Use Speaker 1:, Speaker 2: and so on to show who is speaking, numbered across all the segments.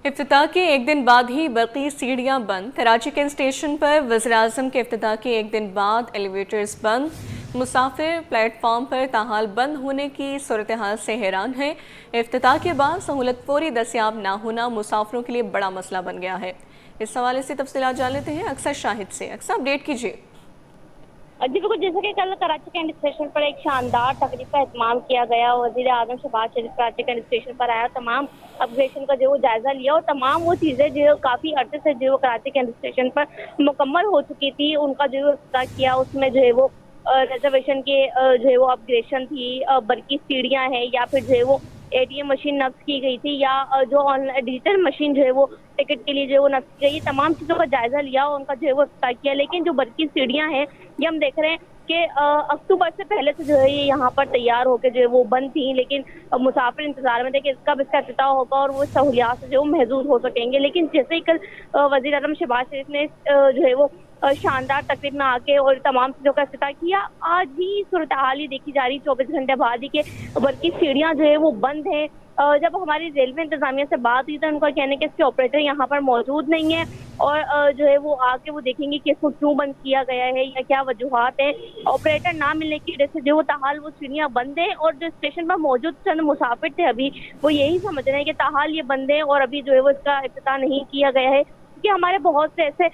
Speaker 1: इफ्तिताह के एक दिन बाद ही बरक़ी सीढ़ियाँ बंद। कराची कैंट स्टेशन पर वज़ीर-ए-आज़म के इफ्तिताह के एक दिन बाद एलिवेटर्स बंद। मुसाफिर प्लेटफॉर्म पर ताहाल बंद होने की सूरत हाल से हैरान है। इफ्तिताह के बाद सहूलत फौरी दस्याब ना होना मुसाफिरों के लिए बड़ा मसला बन गया है। इस हवाले से तफसीलात जान लेते हैं अक्सर शाहिद से। अक्सर अपडेट कीजिए।
Speaker 2: जी बिल्कुल, जैसे कि कल कराची कैंट स्टेशन पर एक शानदार तकरीब का एहतमाम किया गया। वज़ीर-ए-आज़म शहबाज शरीफ कराची कैंट स्टेशन पर आया, तमाम अपग्रेडेशन का जो वो जायजा लिया और तमाम वो चीज़ें जो काफ़ी अर्से से जो कराची कैंट स्टेशन पर मुकम्मल हो चुकी थी उनका जो इफ्तिताह किया। उसमें जो है वो रिजर्वेशन के जो है वो अपग्रेडेशन थी, बरकी सीढ़ियाँ हैं या फिर जो है वो एटीएम मशीन नस्ब की गई थी या जो ऑनलाइन डिजिटल मशीन जो है वो टिकट के लिए जो है वो नस्ब की गई। तमाम चीज़ों का जायजा लिया और उनका जो है वो इफ्तिताह किया। लेकिन जो बरकी सीढ़ियाँ हैं ये हम देख रहे हैं कि अक्टूबर से पहले से जो है ये यहाँ पर तैयार होकर जो है वो बंद थी, लेकिन मुसाफिर इंतजार में थे कि कब इसका इफ्तिताह होगा और वो सहूलियात से जो महसूस हो सकेंगे। लेकिन जैसे ही कल वज़ीर-ए-आज़म शहबाज शरीफ ने जो है वो शानदार तकरीब में आके और तमाम चीज़ों का इफ्तिताह किया, आज ही सूरत हाल ही देखी जा रही 24 घंटे बाद ही के बल्कि सीढ़ियाँ जो है वो बंद हैं। जब हमारी रेलवे इंतजामिया से बात हुई तो उनका कहना है कि इसके ऑपरेटर यहाँ पर मौजूद नहीं है और जो है वो आके वो देखेंगे कि इसको क्यों बंद किया गया है या क्या वजूहात है। ऑपरेटर ना मिलने की वजह से जो वो ताहाल वो सीढ़ियाँ बंद है और जो स्टेशन पर मौजूद चंद मुसाफिर थे अभी वो यही समझ रहे हैं कि ताहाल ये बंद है और अभी जो है वो इसका इफ्तिताह नहीं किया गया है। कि हमारे बहुत से ऐसे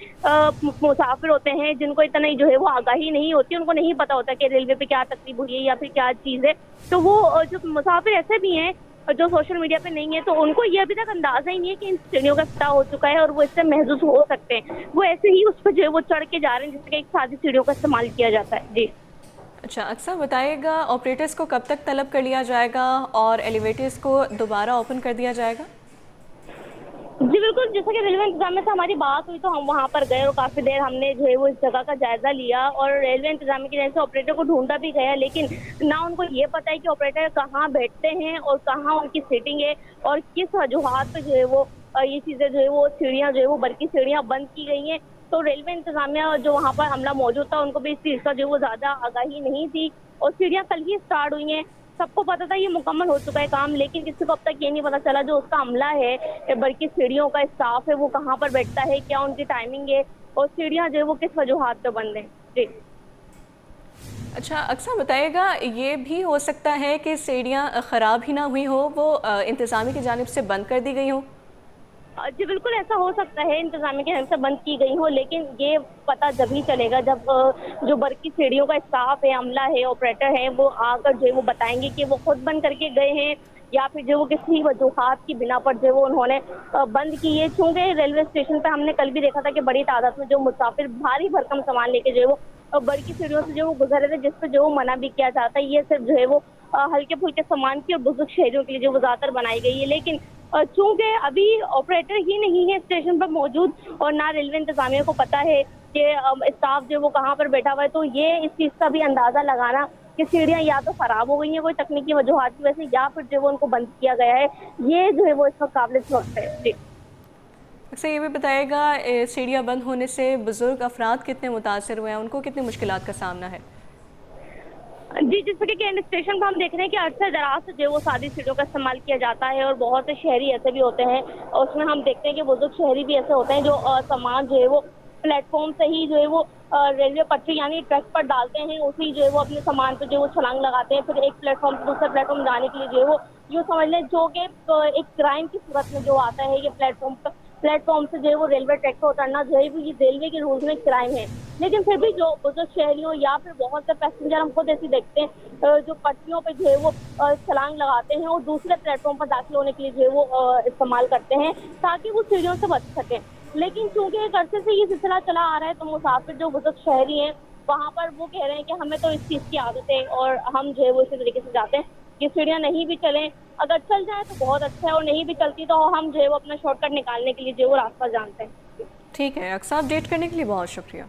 Speaker 2: मुसाफिर होते हैं जिनको इतना जो है वो आगाही नहीं होती, उनको नहीं पता होता कि रेलवे पे क्या तकलीफ हुई है या फिर क्या चीज़ है। तो वो जो मुसाफिर ऐसे भी हैं जो सोशल मीडिया पे नहीं है, तो उनको ये अभी तक अंदाजा ही नहीं है कि इन सीढ़ियों का इफ्तिताह हो चुका है और वो इससे महसूस हो सकते हैं। वो ऐसे ही उस पर जो है वो चढ़ के जा रहे हैं जिससे कि एक सादी सीढ़ियों का इस्तेमाल किया जाता है। जी
Speaker 1: अच्छा, अक्सर बताइएगा ऑपरेटर्स को कब तक तलब कर लिया जाएगा और एलिवेटर्स को दोबारा ओपन कर दिया जाएगा?
Speaker 2: जी बिल्कुल, जैसा कि रेलवे इंतजामिया से हमारी बात हुई तो हम वहाँ पर गए और काफ़ी देर हमने जो है वो इस जगह का जायज़ा लिया और रेलवे इंतजामिया की तरफ से ऑपरेटर को ढूंढा भी गया, लेकिन ना उनको ये पता है कि ऑपरेटर कहाँ बैठते हैं और कहाँ उनकी सीटिंग है और किस वजूहात पे जो है वो ये चीज़ें जो है वो सीढ़ियाँ जो है वो बरकी सीढ़ियाँ बंद की गई हैं। तो रेलवे इंतजामिया जो वहाँ पर अमला मौजूद था उनको भी इस चीज़ का जो है वो ज़्यादा आगाही नहीं थी और सीढ़ियाँ कल ही स्टार्ट हुई हैं। सबको पता था ये मुकम्मल हो चुका है काम, लेकिन किसी को अब तक ये नहीं पता चला जो उसका अमला है, बल्कि सीढ़ियों का स्टाफ है वो कहाँ पर बैठता है, क्या उनकी टाइमिंग है और सीढ़ियाँ जो है वो किस वजूहात पे बंद हैं। जी
Speaker 1: अच्छा, अक्सर बताइएगा ये भी हो सकता है कि सीढ़ियाँ ख़राब ही ना हुई हो, वो इंतज़ामी की जानिब से बंद कर दी गई हो?
Speaker 2: जी बिल्कुल, ऐसा हो सकता है इंतजामिया की तरफ से बंद की गई हो, लेकिन ये पता जब ही चलेगा जब जो बरकी सीढ़ियों का स्टाफ है, अमला है, ऑपरेटर है, वो आकर जो है वो बताएंगे कि वो खुद बंद करके गए हैं या फिर जो वो किसी वजूहात की बिना पर जो वो उन्होंने बंद की है। चूँकि रेलवे स्टेशन पे हमने कल भी देखा था कि बड़ी तादाद में जो मुसाफिर भारी भरकम सामान लेके जो है वो बरकी सीढ़ियों से जो वो गुजर रहे थे, जिस पर जो वो मना भी किया जाता है। ये सिर्फ जो है वो हल्के-फुल्के सामान की और बुजुर्ग शहरियों के लिए जो वो ज़्यादातर बनाई गई है, लेकिन चूँकि अभी ऑपरेटर ही नहीं है स्टेशन पर मौजूद और ना रेलवे इंतजामिया को पता है कि स्टाफ जो वो कहाँ पर बैठा हुआ है, तो ये इस चीज़ का भी अंदाज़ा लगाना कि सीढ़ियाँ या तो ख़राब हो गई हैं कोई तकनीकी वजूहात की वजह से या फिर जो वो उनको बंद किया गया है, ये जो है वो इस वक्त काबिल वक्त है। जी
Speaker 1: अक्सर ये भी बताइएगा सीढ़ियाँ बंद होने से बुज़ुर्ग अफराद कितने मुतासर हुए हैं, उनको कितनी मुश्किलात का सामना है?
Speaker 2: जी, जैसे कि कैंट स्टेशन पर हम देख रहे हैं कि अरसे दराज से जो वो सादी सीटों का इस्तेमाल किया जाता है और बहुत से शहरी ऐसे भी होते हैं और उसमें हम देखते हैं कि बुजुर्ग शहरी भी ऐसे होते हैं जो सामान जो है वो प्लेटफॉर्म से ही जो है वो रेलवे पटरी यानी ट्रैक पर डालते हैं, उसी जो है वो अपने सामान पे जो वो छलांग लगाते हैं, फिर एक प्लेटफॉर्म से दूसरे प्लेटफॉर्म जाने के लिए जो है वो यूँ समझ लें जो कि एक क्राइम की सूरत में जो आता है ये प्लेटफॉर्म से जो है वो रेलवे ट्रैक पर उतरना जो है वो ये रेलवे के रूल्स में क्राइम है। लेकिन फिर भी जो बुजुर्ग शहरियों या फिर बहुत से पैसेंजर हम खुद ऐसे देखते हैं जो पटरियों पे जो है वो छलांग लगाते हैं और दूसरे प्लेटफॉर्म पर दाखिल होने के लिए जो है वो इस्तेमाल करते हैं ताकि वो सीढ़ियों से बच सकें। लेकिन चूंकि एक अरसे से ये सिलसिला चला आ रहा है तो मुसाफिर जो बुजुर्ग शहरी हैं वहाँ पर वो कह रहे हैं कि हमें तो इस चीज़ की आदत है और हम जो है वो इसी तरीके से जाते हैं कि सीढ़ियाँ नहीं भी चलें, अगर चल जाए तो बहुत अच्छा है और नहीं भी चलती तो हम जो है वो अपना शॉर्टकट निकालने के लिए जो है वो रास्ता जानते हैं।
Speaker 1: ठीक है, अक्सर अपडेट करने के लिए बहुत शुक्रिया।